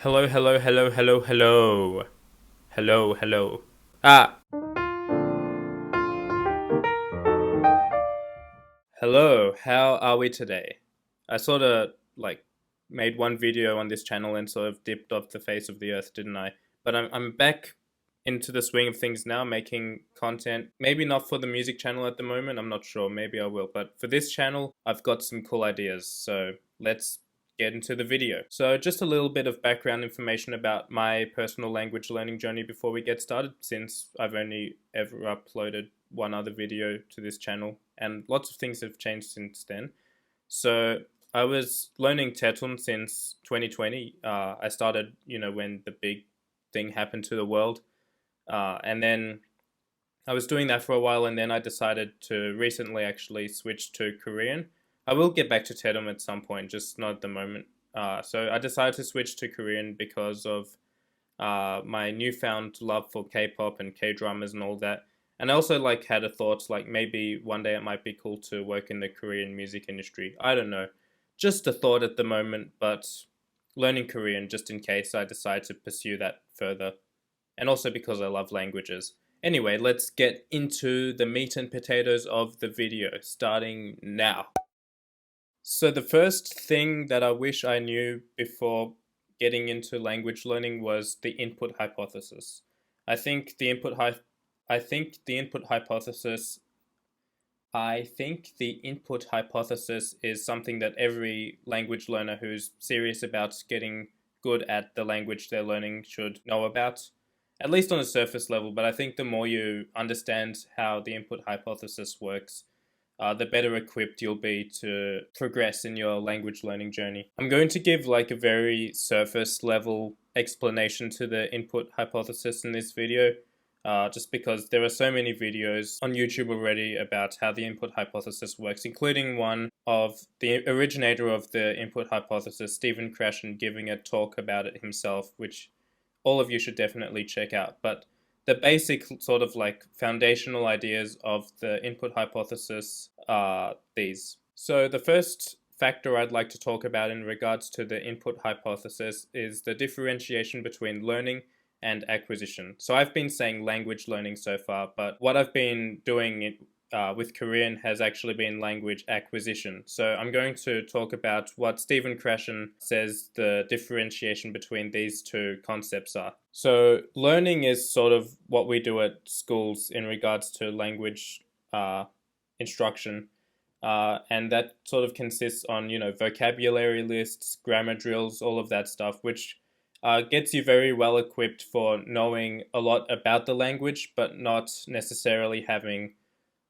Hello, hello, hello, hello, hello. Hello, hello. Ah, hello. How are we today? I sort of made one video on this channel and sort of dipped off the face of the earth, didn't I? But I'm back into the swing of things now, making content. Maybe not for the music channel at the moment, I'm not sure. Maybe I will. But for this channel, I've got some cool ideas. So let's get into the video. So just a little bit of background information about my personal language learning journey before we get started, since I've only ever uploaded one other video to this channel and lots of things have changed since then. So I was learning Tetum since 2020. I started, when the big thing happened to the world. And then I was doing that for a while, and then I decided to recently actually switch to Korean. I will get back to Tetum at some point, just not at the moment. So I decided to switch to Korean because of my newfound love for K-pop and K-dramas and all that. And I also had a thought maybe one day it might be cool to work in the Korean music industry. I don't know, just a thought at the moment, but learning Korean just in case I decide to pursue that further, and also because I love languages. Anyway, let's get into the meat and potatoes of the video, starting now. So the first thing that I wish I knew before getting into language learning was the input hypothesis. I think the input hy- I think the input hypothesis I think the input hypothesis is something that every language learner who's serious about getting good at the language they're learning should know about, at least on a surface level. But I think the more you understand how the input hypothesis works, the better equipped you'll be to progress in your language learning journey. I'm going to give a very surface level explanation to the input hypothesis in this video, just because there are so many videos on YouTube already about how the input hypothesis works, including one of the originator of the input hypothesis, Stephen Krashen, giving a talk about it himself, which all of you should definitely check out. But the basic sort of foundational ideas of the input hypothesis are these. So the first factor I'd like to talk about in regards to the input hypothesis is the differentiation between learning and acquisition. So I've been saying language learning so far, but what I've been doing with Korean has actually been language acquisition. So I'm going to talk about what Stephen Krashen says the differentiation between these two concepts are. So learning is sort of what we do at schools in regards to language instruction. And that sort of consists on, vocabulary lists, grammar drills, all of that stuff, which gets you very well equipped for knowing a lot about the language, but not necessarily having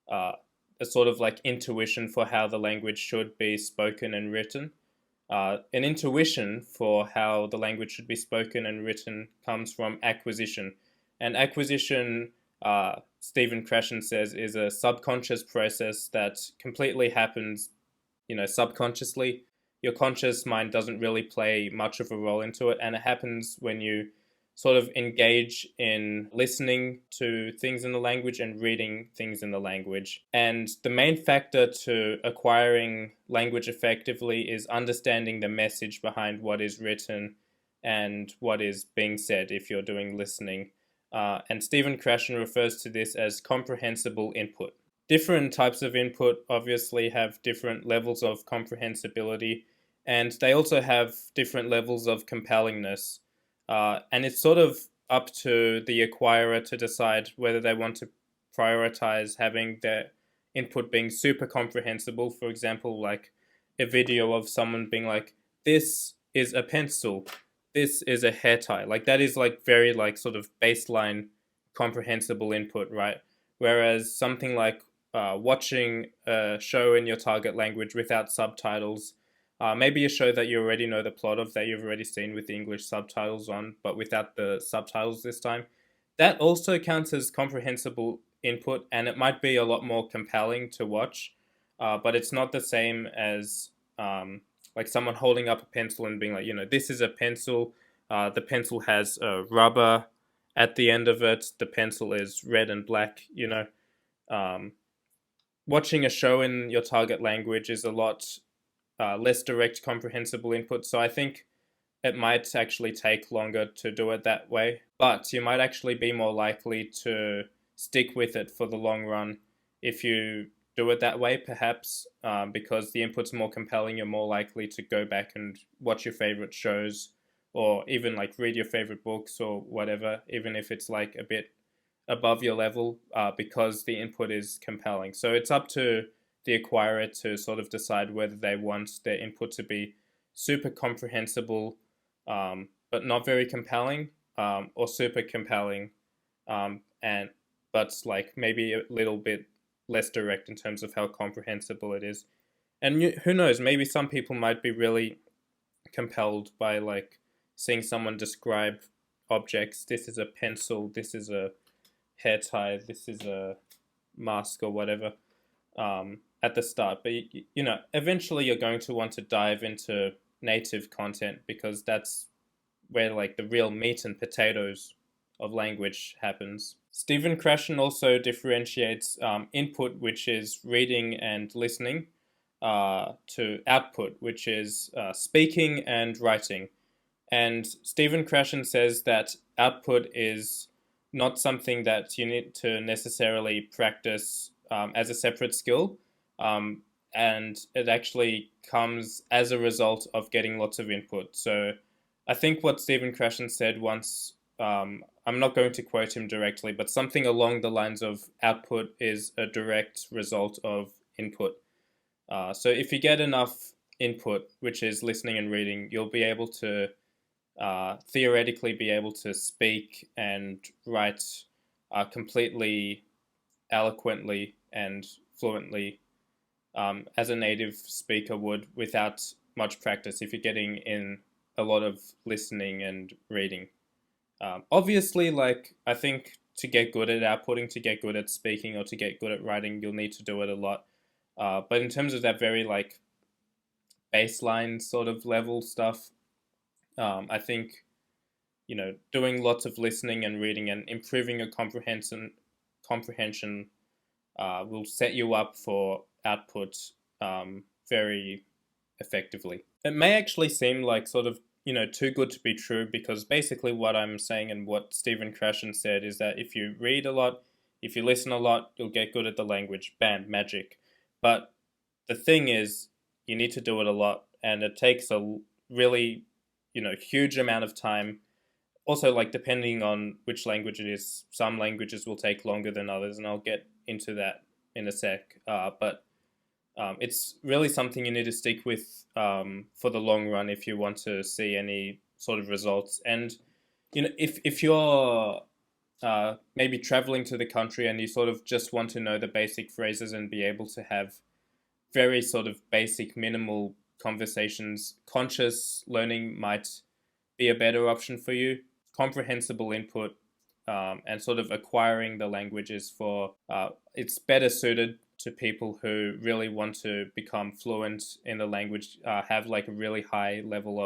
a sort of intuition for how the language should be spoken and written. An intuition for how the language should be spoken and written comes from acquisition. And acquisition, Stephen Krashen says, is a subconscious process that completely happens, subconsciously. Your conscious mind doesn't really play much of a role into it, and it happens when you sort of engage in listening to things in the language and reading things in the language. And the main factor to acquiring language effectively is understanding the message behind what is written and what is being said if you're doing listening. And Stephen Krashen refers to this as comprehensible input. Different types of input obviously have different levels of comprehensibility, and they also have different levels of compellingness. And it's sort of up to the acquirer to decide whether they want to prioritize having their input being super comprehensible. For example, like a video of someone being like, this is a pencil, this is a hair tie. That is very sort of baseline comprehensible input, right? Whereas something like watching a show in your target language without subtitles, maybe a show that you already know the plot of, that you've already seen with the English subtitles on, but without the subtitles this time, that also counts as comprehensible input, and it might be a lot more compelling to watch, but it's not the same as someone holding up a pencil and being like, this is a pencil, the pencil has a rubber at the end of it, the pencil is red and black, um, watching a show in your target language is a lot less direct comprehensible input. So I think it might actually take longer to do it that way, but you might actually be more likely to stick with it for the long run if you do it that way, perhaps because the input's more compelling. You're more likely to go back and watch your favorite shows, or even like read your favorite books or whatever, even if it's like a bit above your level, because the input is compelling. So it's up to the acquirer to sort of decide whether they want their input to be super comprehensible, but not very compelling, or super compelling, and but like maybe a little bit less direct in terms of how comprehensible it is. And who knows, maybe some people might be really compelled by like seeing someone describe objects. This is a pencil, this is a hair tie, this is a mask or whatever, at the start. But you know, eventually you're going to want to dive into native content, because that's where like the real meat and potatoes of language happens. Stephen Krashen also differentiates input, which is reading and listening, to output, which is speaking and writing. And Stephen Krashen says that output is not something that you need to necessarily practice as a separate skill, and it actually comes as a result of getting lots of input. So I think what Stephen Krashen said once, I'm not going to quote him directly, but something along the lines of output is a direct result of input. So if you get enough input, which is listening and reading, you'll be able to theoretically be able to speak and write completely eloquently and fluently, as a native speaker would, without much practice, if you're getting in a lot of listening and reading. Obviously, like, I think to get good at outputting, to get good at speaking, or to get good at writing, you'll need to do it a lot. But in terms of that very like baseline sort of level stuff, I think, you know, doing lots of listening and reading and improving your comprehension will set you up for output very effectively. It may actually seem like sort of, you know, too good to be true, because basically what I'm saying and what Stephen Krashen said is that if you read a lot, if you listen a lot, you'll get good at the language. Bam, magic. But the thing is, you need to do it a lot, and it takes a really, you know, huge amount of time. Also, like, depending on which language it is, some languages will take longer than others, and I'll get into that in a sec. But it's really something you need to stick with for the long run if you want to see any sort of results. And, you know, if you're maybe traveling to the country and you sort of just want to know the basic phrases and be able to have very sort of basic minimal conversations, conscious learning might be a better option for you. Comprehensible input and sort of acquiring the languages for it's better suited to people who really want to become fluent in the language, have like a really high level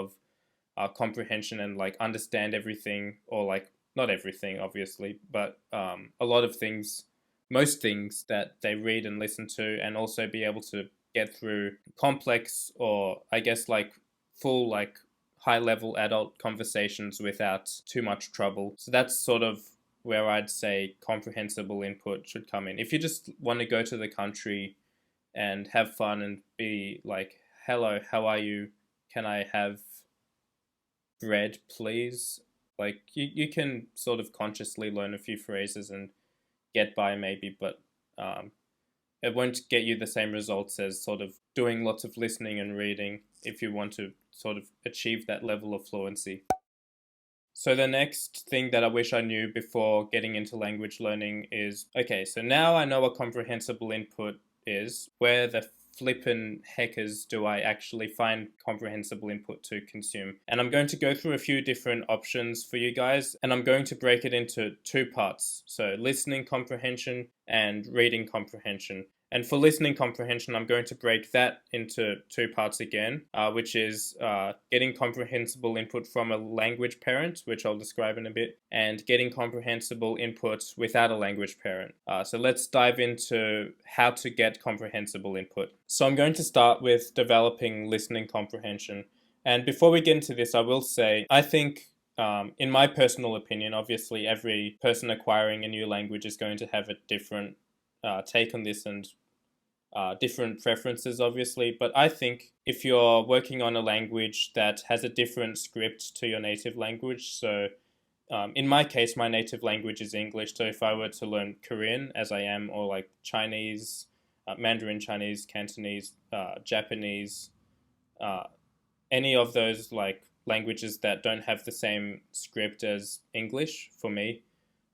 of comprehension and like understand everything, or like not everything obviously, but a lot of things, most things that they read and listen to, and also be able to get through complex, or I guess like full like high level adult conversations without too much trouble. So that's sort of where I'd say comprehensible input should come in. If you just want to go to the country and have fun and be like, hello, how are you? Can I have bread, please? Like, you can sort of consciously learn a few phrases and get by maybe, but it won't get you the same results as sort of doing lots of listening and reading if you want to sort of achieve that level of fluency. So the next thing that I wish I knew before getting into language learning is, okay, so now I know what comprehensible input is. Where the flippin' heckers do I actually find comprehensible input to consume? And I'm going to go through a few different options for you guys, and I'm going to break it into two parts. So listening comprehension and reading comprehension. And for listening comprehension, I'm going to break that into two parts again, which is getting comprehensible input from a language parent, which I'll describe in a bit, and getting comprehensible input without a language parent. So let's dive into how to get comprehensible input. So I'm going to start with developing listening comprehension. And before we get into this, I will say, I think, in my personal opinion, obviously every person acquiring a new language is going to have a different take on this and different preferences, obviously. But I think if you're working on a language that has a different script to your native language, so in my case, my native language is English. So if I were to learn Korean, as I am, or like Chinese, Mandarin Chinese, Cantonese, Japanese, uh, any of those like languages that don't have the same script as English for me,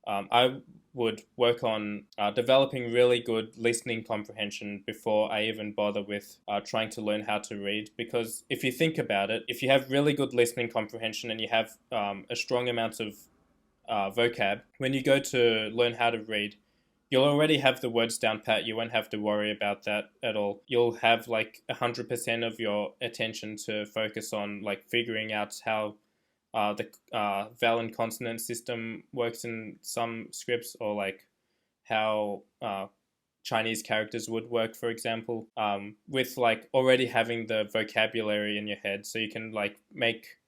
I would work on developing really good listening comprehension before I even bother with trying to learn how to read. Because if you think about it, if you have really good listening comprehension and you have a strong amount of vocab, when you go to learn how to read, you'll already have the words down pat. You won't have to worry about that at all. You'll have like 100% of your attention to focus on like figuring out how the vowel and consonant system works in some scripts, or like how Chinese characters would work, for example, with like already having the vocabulary in your head, so you can like make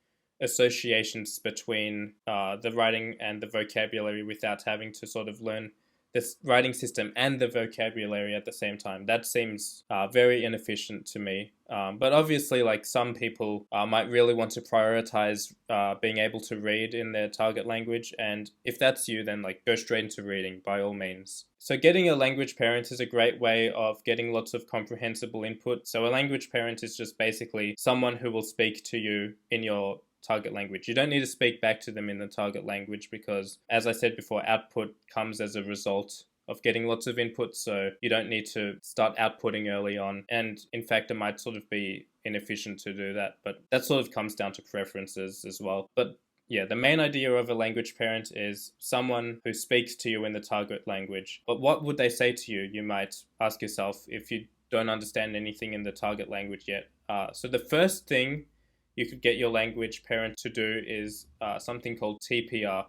associations between the writing and the vocabulary without having to sort of learn this writing system and the vocabulary at the same time. That seems very inefficient to me. But obviously, like some people might really want to prioritize being able to read in their target language. And if that's you, then like go straight into reading by all means. So getting a language parent is a great way of getting lots of comprehensible input. So a language parent is just basically someone who will speak to you in your target language. You don't need to speak back to them in the target language because, as I said before, output comes as a result of getting lots of input, so you don't need to start outputting early on. And in fact, it might sort of be inefficient to do that, but that sort of comes down to preferences as well. But yeah, the main idea of a language parent is someone who speaks to you in the target language. But what would they say to you? You might ask yourself if you don't understand anything in the target language yet. So the first thing you could get your language parent to do is something called TPR.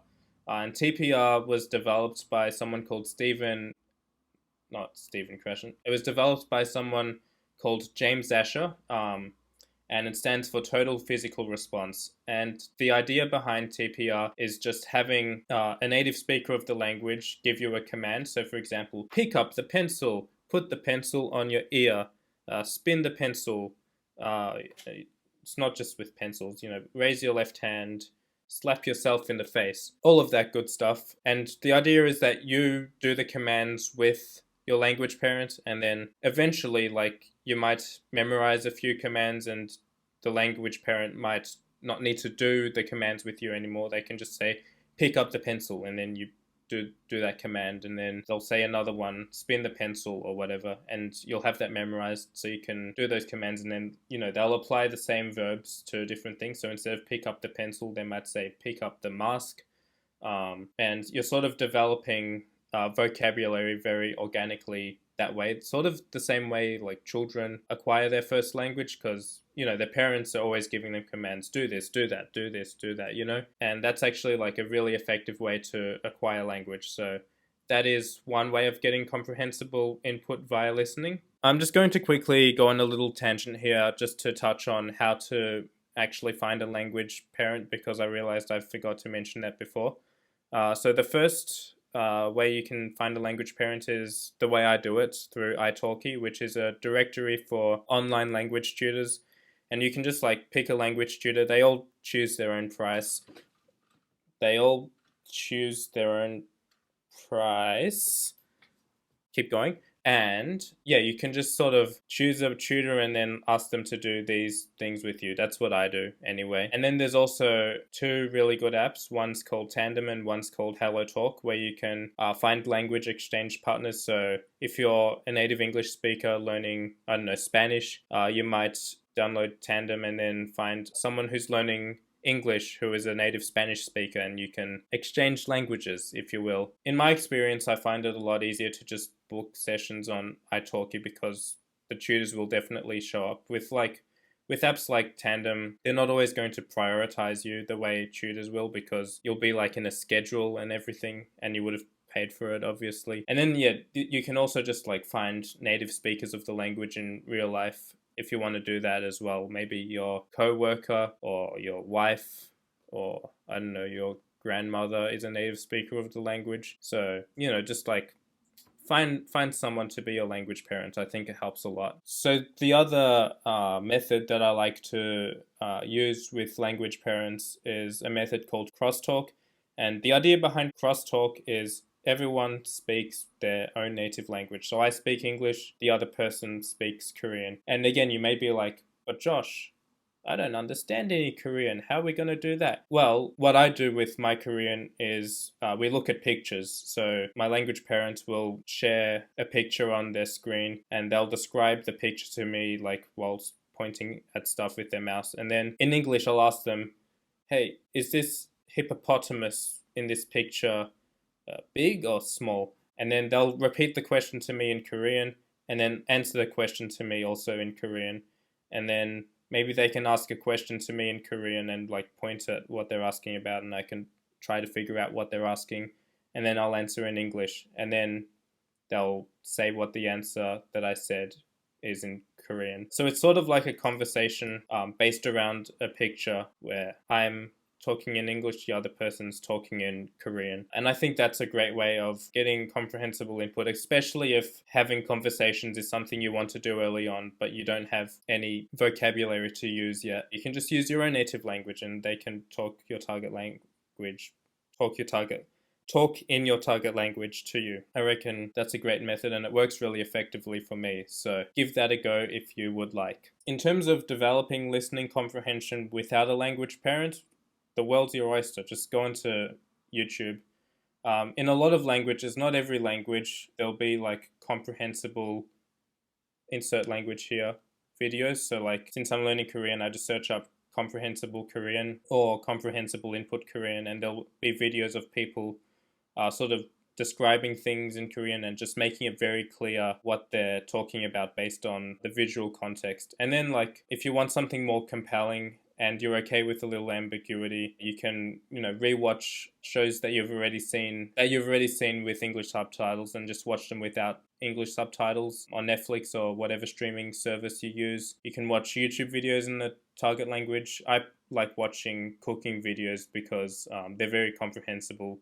And TPR was developed by someone called not Stephen Crescent. It was developed by someone called James Asher, and it stands for Total Physical Response. And the idea behind TPR is just having a native speaker of the language give you a command. So, for example, pick up the pencil, put the pencil on your ear, spin the pencil. It's not just with pencils, raise your left hand, slap yourself in the face, all of that good stuff. And the idea is that you do the commands with your language parent, and then eventually, like, you might memorize a few commands and the language parent might not need to do the commands with you anymore. They can just say, pick up the pencil, and then you do that command, and then they'll say another one, spin the pencil or whatever, and you'll have that memorized so you can do those commands. And then they'll apply the same verbs to different things. So instead of pick up the pencil, they might say pick up the mask, and you're sort of developing vocabulary very organically that way. It's sort of the same way like children acquire their first language, because their parents are always giving them commands, do this, do that, do this, do that, and that's actually like a really effective way to acquire language. So that is one way of getting comprehensible input via listening. I'm just going to quickly go on a little tangent here just to touch on how to actually find a language parent, because I realized I forgot to mention that before. So the first way you can find a language parent is the way I do it, through italki, which is a directory for online language tutors. And you can just like pick a language tutor. They all choose their own price. Keep going. And yeah, you can just sort of choose a tutor and then ask them to do these things with you. That's what I do anyway. And then there's also two really good apps. One's called Tandem and one's called HelloTalk, where you can find language exchange partners. So if you're a native English speaker learning, I don't know, Spanish, you might download Tandem and then find someone who's learning English who is a native Spanish speaker, and you can exchange languages, if you will. In my experience, I find it a lot easier to just book sessions on italki, because the tutors will definitely show up. With apps like Tandem, they're not always going to prioritize you the way tutors will, because you'll be like in a schedule and everything, and you would have paid for it, obviously. And then yeah, you can also just like find native speakers of the language in real life if you want to do that as well. Maybe your co-worker or your wife, or I don't know, your grandmother is a native speaker of the language. So, just like find someone to be your language parent. I think it helps a lot. So the other method that I like to use with language parents is a method called crosstalk. And the idea behind crosstalk is everyone speaks their own native language. So I speak English, the other person speaks Korean. And again, you may be like, but Josh, I don't understand any Korean. How are we going to do that? Well, what I do with my Korean is we look at pictures. So my language parents will share a picture on their screen and they'll describe the picture to me, like whilst pointing at stuff with their mouse. And then in English, I'll ask them, hey, is this hippopotamus in this picture big or small? And then they'll repeat the question to me in Korean and then answer the question to me also in Korean. And then maybe they can ask a question to me in Korean and like point at what they're asking about, and I can try to figure out what they're asking, and then I'll answer in English, and then they'll say what the answer that I said is in Korean. So it's sort of like a conversation based around a picture where I'm talking in English, the other person's talking in Korean. And I think that's a great way of getting comprehensible input, especially if having conversations is something you want to do early on, but you don't have any vocabulary to use yet. You can just use your own native language and they can talk your target language, talk in your target language to you. I reckon that's a great method and it works really effectively for me. So give that a go if you would like. In terms of developing listening comprehension without a language parent, the world's your oyster. Just go into YouTube. In a lot of languages, not every language, there'll be like comprehensible insert language here videos. So like since I'm learning Korean, I just search up comprehensible Korean or comprehensible input Korean, and there'll be videos of people sort of describing things in Korean and just making it very clear what they're talking about based on the visual context. And then like if you want something more compelling and you're okay with a little ambiguity, you can, rewatch shows that you've already seen with English subtitles and just watch them without English subtitles on Netflix or whatever streaming service you use. You can watch YouTube videos in the target language. I like watching cooking videos because they're very comprehensible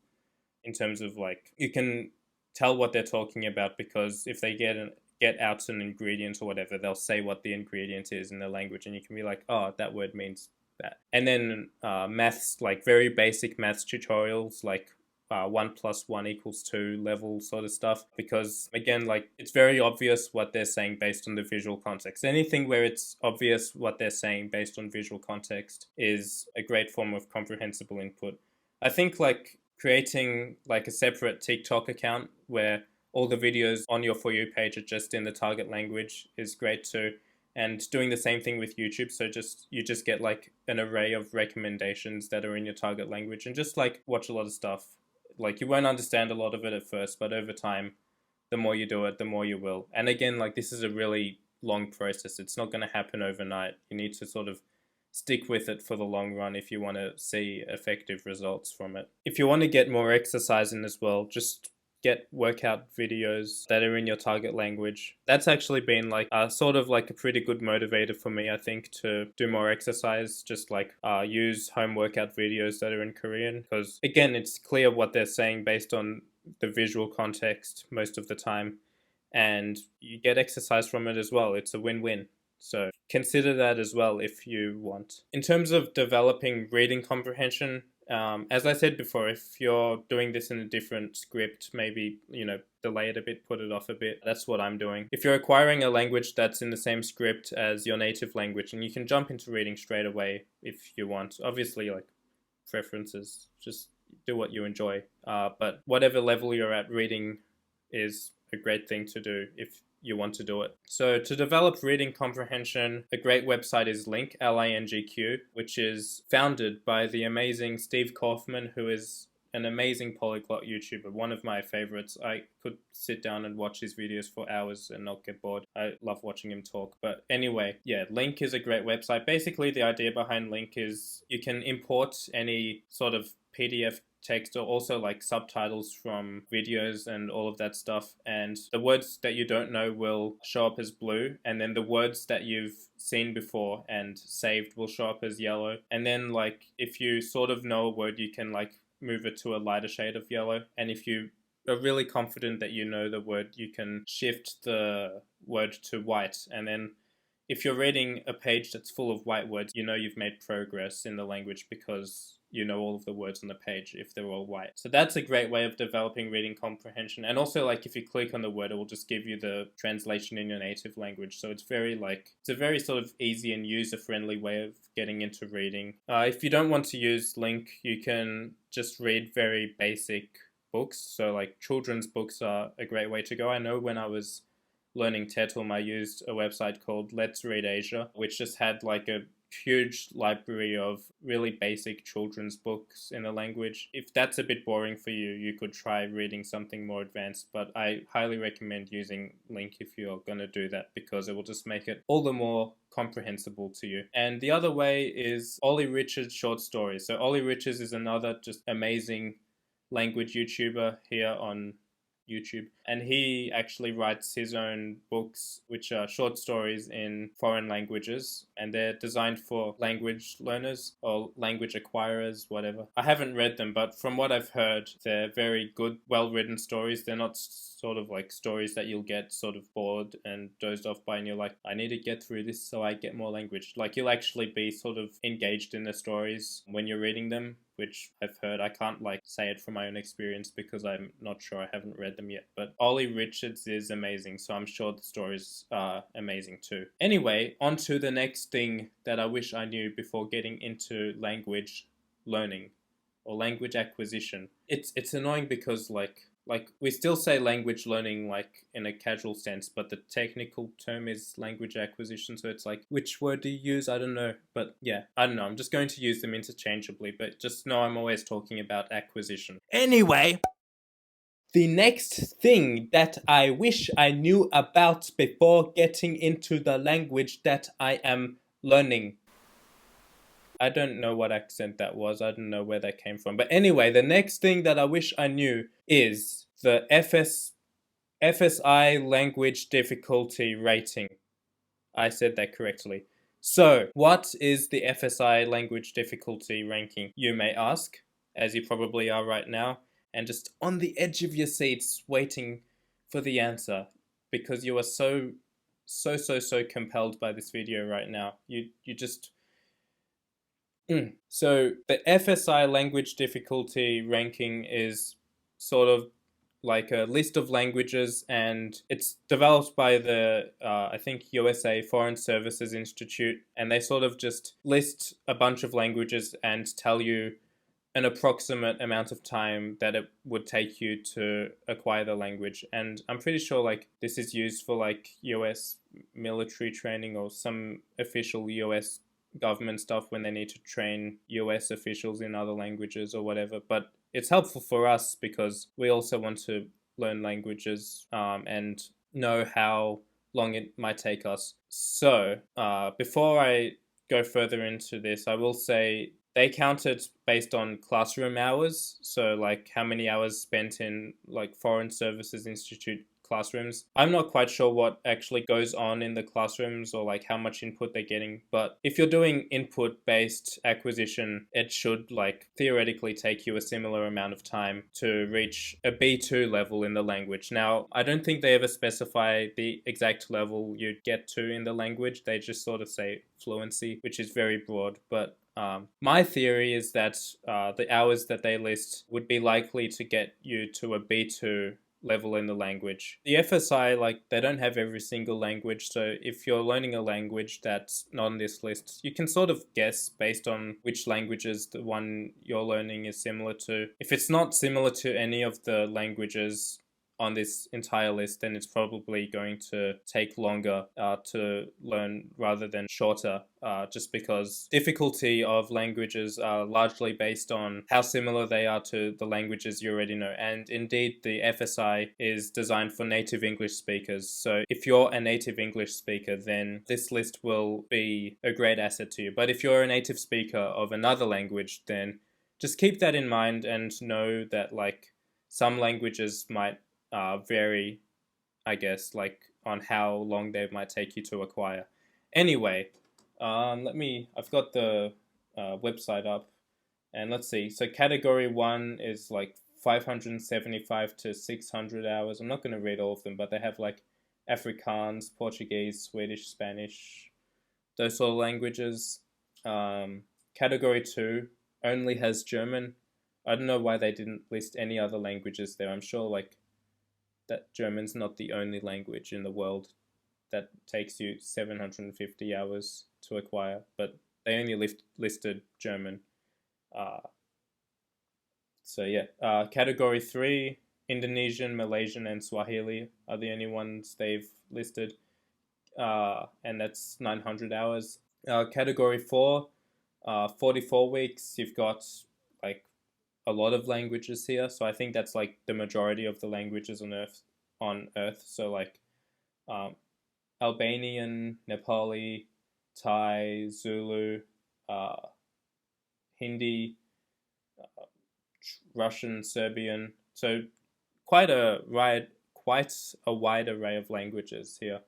in terms of like, you can tell what they're talking about because if they get out an ingredient or whatever, they'll say what the ingredient is in the language and you can be like, oh, that word means that. And then maths, like very basic maths tutorials, like 1 + 1 = 2 level sort of stuff, because again, like it's very obvious what they're saying based on the visual context. Anything where it's obvious what they're saying based on visual context is a great form of comprehensible input. I think like creating like a separate TikTok account where all the videos on your For You page are just in the target language is great too. And doing the same thing with YouTube. So you just get like an array of recommendations that are in your target language and just like watch a lot of stuff. Like you won't understand a lot of it at first, but over time, the more you do it, the more you will. And again, like this is a really long process. It's not going to happen overnight. You need to sort of stick with it for the long run if you want to see effective results from it. If you want to get more exercise in as well, just get workout videos that are in your target language. That's actually been like sort of like a pretty good motivator for me, I think, to do more exercise. Just like use home workout videos that are in Korean, because again, it's clear what they're saying based on the visual context most of the time, and you get exercise from it as well. It's a win-win. So consider that as well if you want. In terms of developing reading comprehension, as I said before, if you're doing this in a different script, maybe, delay it a bit, put it off a bit. That's what I'm doing. If you're acquiring a language that's in the same script as your native language, and you can jump into reading straight away if you want. Obviously, like preferences, just do what you enjoy. But whatever level you're at, reading is a great thing to do if you want to do it. So to develop reading comprehension, a great website is Link, LINGQ, which is founded by the amazing Steve Kaufman, who is an amazing polyglot YouTuber, one of my favorites. I could sit down and watch his videos for hours and not get bored. I love watching him talk. But anyway, yeah, Link is a great website. Basically, the idea behind Link is you can import any sort of PDF text, or also like subtitles from videos and all of that stuff. And the words that you don't know will show up as blue, and then the words that you've seen before and saved will show up as yellow. And then like if you sort of know a word, you can like move it to a lighter shade of yellow. And if you are really confident that you know the word, you can shift the word to white. And then if you're reading a page that's full of white words, you know you've made progress in the language because you know all of the words on the page if they're all white. So that's a great way of developing reading comprehension. And also, like, if you click on the word, it will just give you the translation in your native language. So it's a very sort of easy and user-friendly way of getting into reading. If you don't want to use Link, you can just read very basic books. So like children's books are a great way to go. I know when I was learning Tetum, I used a website called Let's Read Asia, which just had like a huge library of really basic children's books in the language. If that's a bit boring for you, you could try reading something more advanced, but I highly recommend using Link if you're going to do that, because it will just make it all the more comprehensible to you. And the other way is Ollie Richards' short stories. So Ollie Richards is another just amazing language YouTuber here on YouTube, and he actually writes his own books, which are short stories in foreign languages, and they're designed for language learners or language acquirers, whatever. I haven't read them, but from what I've heard, they're very good, well-written stories. They're not sort of like stories that you'll get sort of bored and dozed off by, and you're like, I need to get through this so I get more language. Like, you'll actually be sort of engaged in the stories when you're reading them, which I've heard. I can't like say it from my own experience because I'm not sure, I haven't read them yet. But Ollie Richards is amazing, so I'm sure the stories are amazing too. Anyway, on to the next thing that I wish I knew before getting into language learning or language acquisition. It's annoying because like we still say language learning like in a casual sense, but the technical term is language acquisition. So it's like, which word do you use? I don't know. But yeah, I don't know. I'm just going to use them interchangeably, but just know I'm always talking about acquisition. Anyway, the next thing that I wish I knew about before getting into the language that I am learning. I don't know what accent that was. I don't know where that came from. But anyway, the next thing that I wish I knew is the FSI language difficulty rating. I said that correctly. So, what is the FSI language difficulty ranking, you may ask, as you probably are right now, and just on the edge of your seats waiting for the answer, because you are so compelled by this video right now. You just... So the FSI language difficulty ranking is sort of like a list of languages, and it's developed by the, I think, USA Foreign Services Institute, and they sort of just list a bunch of languages and tell you an approximate amount of time that it would take you to acquire the language. And I'm pretty sure like this is used for like US military training or some official US government stuff when they need to train US officials in other languages or whatever. But it's helpful for us because we also want to learn languages and know how long it might take us. So before I go further into this, I will say they count it based on classroom hours. So like how many hours spent in like Foreign Services Institute classrooms. I'm not quite sure what actually goes on in the classrooms or like how much input they're getting, but if you're doing input-based acquisition, it should like theoretically take you a similar amount of time to reach a B2 level in the language. Now, I don't think they ever specify the exact level you'd get to in the language. They just sort of say fluency, which is very broad, but my theory is that the hours that they list would be likely to get you to a B2 level in the language. The FSI, like, they don't have every single language, so if you're learning a language that's not on this list, you can sort of guess based on which languages the one you're learning is similar to. If it's not similar to any of the languages on this entire list, then it's probably going to take longer to learn rather than shorter, just because difficulty of languages are largely based on how similar they are to the languages you already know. And indeed, the FSI is designed for native English speakers. So if you're a native English speaker, then this list will be a great asset to you. But if you're a native speaker of another language, then just keep that in mind and know that like some languages might vary, I guess, like on how long they might take you to acquire. Anyway, I've got the website up, and let's see. So category one is like 575 to 600 hours. I'm not going to read all of them, but they have like Afrikaans, Portuguese, Swedish, Spanish, those sort of languages. Category two only has German. I don't know why they didn't list any other languages there. I'm sure like that German's not the only language in the world that takes you 750 hours to acquire, but they only listed German. Uh, so yeah, category three, Indonesian, Malaysian, and Swahili are the only ones they've listed, and that's 900 hours. Category four, 44 weeks. You've got like a lot of languages here, so I think that's like the majority of the languages on Earth. So like Albanian, Nepali, Thai, Zulu, Hindi, Russian, Serbian. So quite a wide array of languages here.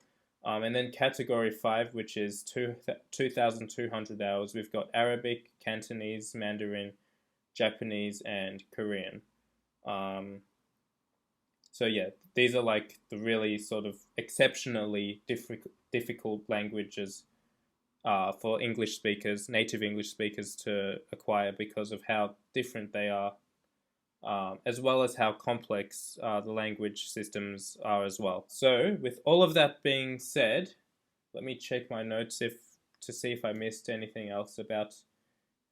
And then category five, which is 2,200 hours, we've got Arabic, Cantonese, Mandarin, Japanese, and Korean. So yeah, these are like the really sort of exceptionally difficult languages for English speakers, native English speakers, to acquire because of how different they are, as well as how complex the language systems are as well. So with all of that being said, let me check my notes to see if I missed anything else about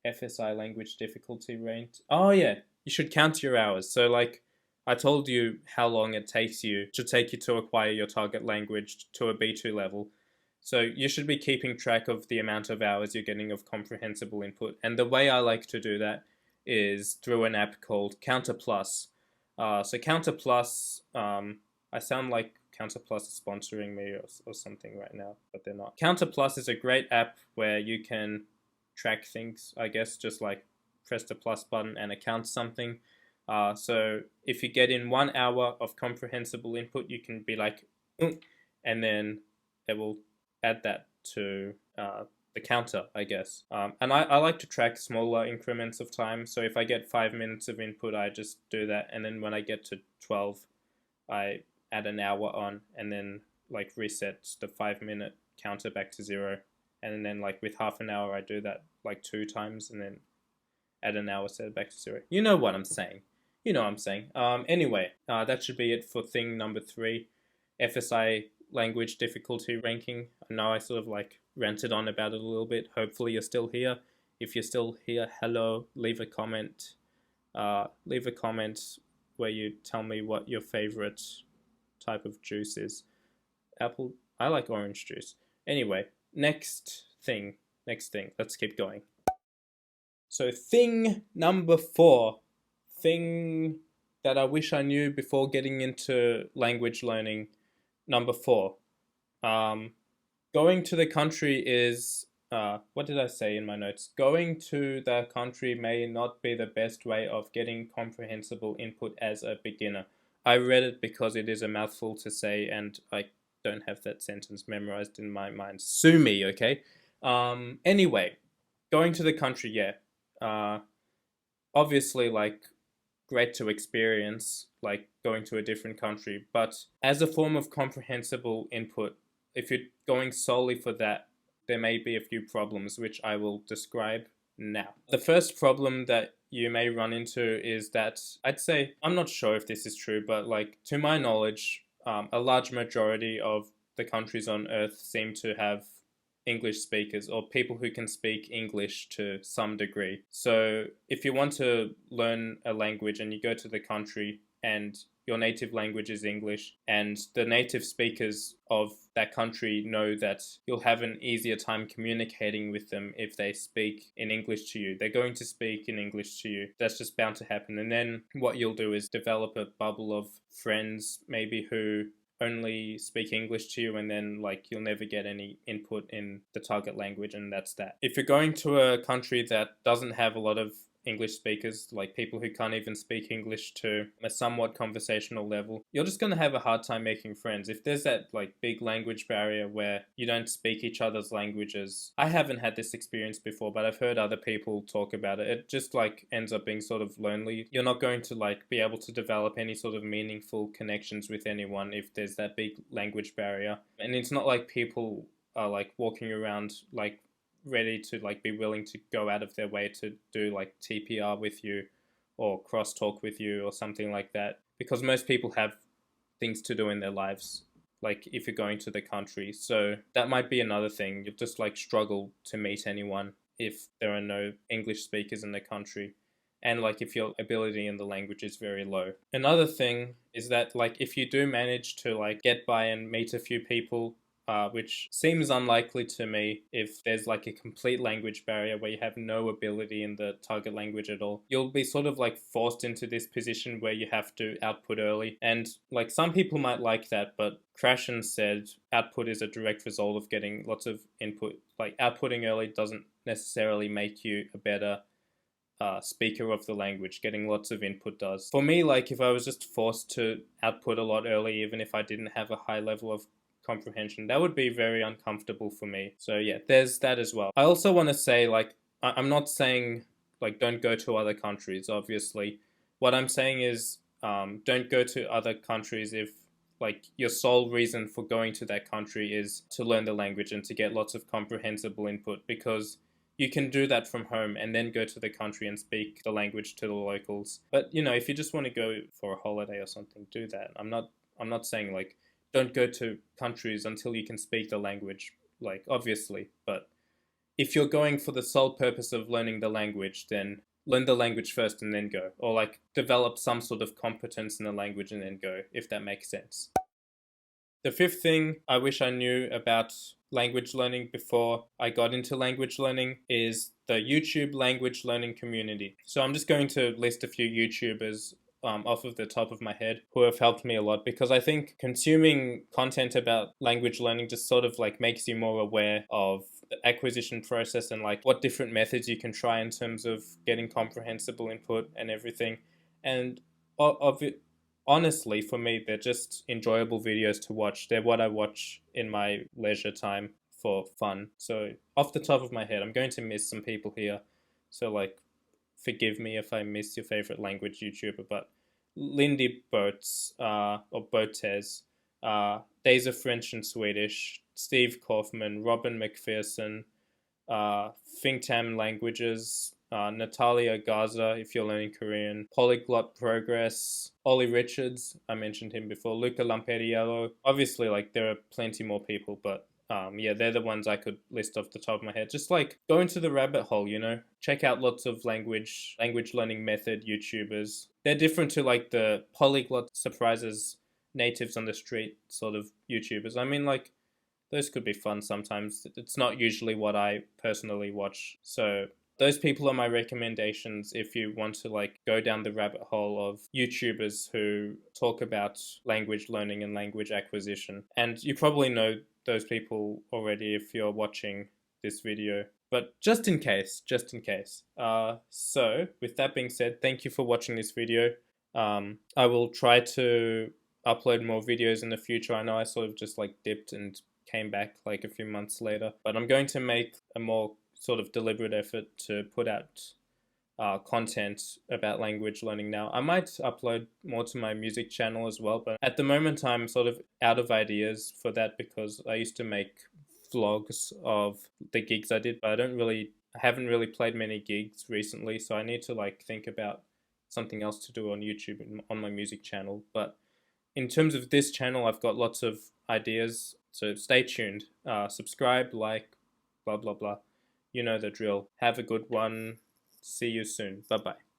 FSI language difficulty range. Oh yeah, you should count your hours. So like I told you how long it should take you to acquire your target language to a B2 level. So you should be keeping track of the amount of hours you're getting of comprehensible input. And the way I like to do that is through an app called Counter Plus. So Counter Plus, I sound like Counter Plus is sponsoring me or something right now, but they're not. Counter Plus is a great app where you can track things, I guess, just like press the plus button and account something. So if you get in 1 hour of comprehensible input, you can be like, and then it will add that to the counter, I guess. And I like to track smaller increments of time. So if I get 5 minutes of input, I just do that. And then when I get to 12, I add an hour on and then like reset the 5 minute counter back to 0. And then like with half an hour, I do that like 2 times and then add an hour, set it back to 0. You know what I'm saying. Anyway, that should be it for thing number 3, FSI language difficulty ranking. I know I sort of like ranted on about it a little bit. Hopefully you're still here. If you're still here, hello, leave a comment. Leave a comment where you tell me what your favorite type of juice is. Apple, I like orange juice. Anyway, next thing. Let's keep going. So thing number 4. Thing that I wish I knew before getting into language learning. Number 4. Going to the country is, what did I say in my notes? Going to the country may not be the best way of getting comprehensible input as a beginner. I read it because it is a mouthful to say and I don't have that sentence memorized in my mind. Sue me, okay? Anyway, going to the country, yeah. Obviously, like, great to experience, like going to a different country, but as a form of comprehensible input, if you're going solely for that, there may be a few problems which I will describe now. The first problem that you may run into is that I'd say, I'm not sure if this is true, but like to my knowledge, a large majority of the countries on Earth seem to have English speakers or people who can speak English to some degree. So if you want to learn a language and you go to the country and your native language is English and the native speakers of that country know that you'll have an easier time communicating with them if they speak in English to you. They're going to speak in English to you. That's just bound to happen. And then what you'll do is develop a bubble of friends maybe who only speak English to you, and then like you'll never get any input in the target language, and that's that. If you're going to a country that doesn't have a lot of English speakers, like people who can't even speak English to a somewhat conversational level, you're just going to have a hard time making friends. If there's that like big language barrier where you don't speak each other's languages, I haven't had this experience before, but I've heard other people talk about it. It just like ends up being sort of lonely. You're not going to like be able to develop any sort of meaningful connections with anyone if there's that big language barrier. And it's not like people are like walking around like ready to like be willing to go out of their way to do like TPR with you or crosstalk with you or something like that, because most people have things to do in their lives, like if you're going to the country. So that might be another thing. You'll just like struggle to meet anyone if there are no English speakers in the country, and like if your ability in the language is very low. Another thing is that like if you do manage to like get by and meet a few people, which seems unlikely to me if there's like a complete language barrier where you have no ability in the target language at all. You'll be sort of like forced into this position where you have to output early. And like some people might like that, but Krashen said output is a direct result of getting lots of input. Like outputting early doesn't necessarily make you a better speaker of the language. Getting lots of input does. For me, like if I was just forced to output a lot early, even if I didn't have a high level of comprehension, that would be very uncomfortable for me. So yeah, there's that as well. I also want to say, like, I'm not saying like don't go to other countries, obviously. What I'm saying is don't go to other countries if like your sole reason for going to that country is to learn the language and to get lots of comprehensible input, because you can do that from home and then go to the country and speak the language to the locals. But you know, if you just want to go for a holiday or something, do that. I'm not saying like don't go to countries until you can speak the language, like obviously. But if you're going for the sole purpose of learning the language, then learn the language first and then go. Or like develop some sort of competence in the language and then go, if that makes sense. The fifth thing I wish I knew about language learning before I got into language learning is the YouTube language learning community. So I'm just going to list a few YouTubers off of the top of my head who have helped me a lot, because I think consuming content about language learning just sort of like makes you more aware of the acquisition process and like what different methods you can try in terms of getting comprehensible input and everything. And of it, honestly, for me, they're just enjoyable videos to watch. They're what I watch in my leisure time for fun. So off the top of my head, I'm going to miss some people here. So like, forgive me if I miss your favorite language YouTuber, but Lindy Boats, or Botes, Days of French and Swedish, Steve Kaufman, Robin McPherson, Fingtam Languages, Natalia Gaza, if you're learning Korean, Polyglot Progress, Ollie Richards, I mentioned him before, Luca Lamperiello. Obviously, like, there are plenty more people, but yeah, they're the ones I could list off the top of my head. Just like go into the rabbit hole, you know, check out lots of language learning method YouTubers. They're different to like the polyglot surprises natives on the street sort of YouTubers. I mean, like, those could be fun sometimes. It's not usually what I personally watch. So those people are my recommendations if you want to like go down the rabbit hole of YouTubers who talk about language learning and language acquisition. And you probably know those people already if you're watching this video. But just in case. So with that being said, thank you for watching this video. I will try to upload more videos in the future. I know I sort of just like dipped and came back like a few months later, but I'm going to make a more sort of deliberate effort to put out content about language learning now. I might upload more to my music channel as well, but at the moment I'm sort of out of ideas for that, because I used to make vlogs of the gigs I did, but I haven't really played many gigs recently, so I need to like think about something else to do on YouTube and on my music channel. But in terms of this channel, I've got lots of ideas, so stay tuned. Subscribe, like, blah, blah, blah. You know the drill. Have a good one. See you soon. Bye-bye.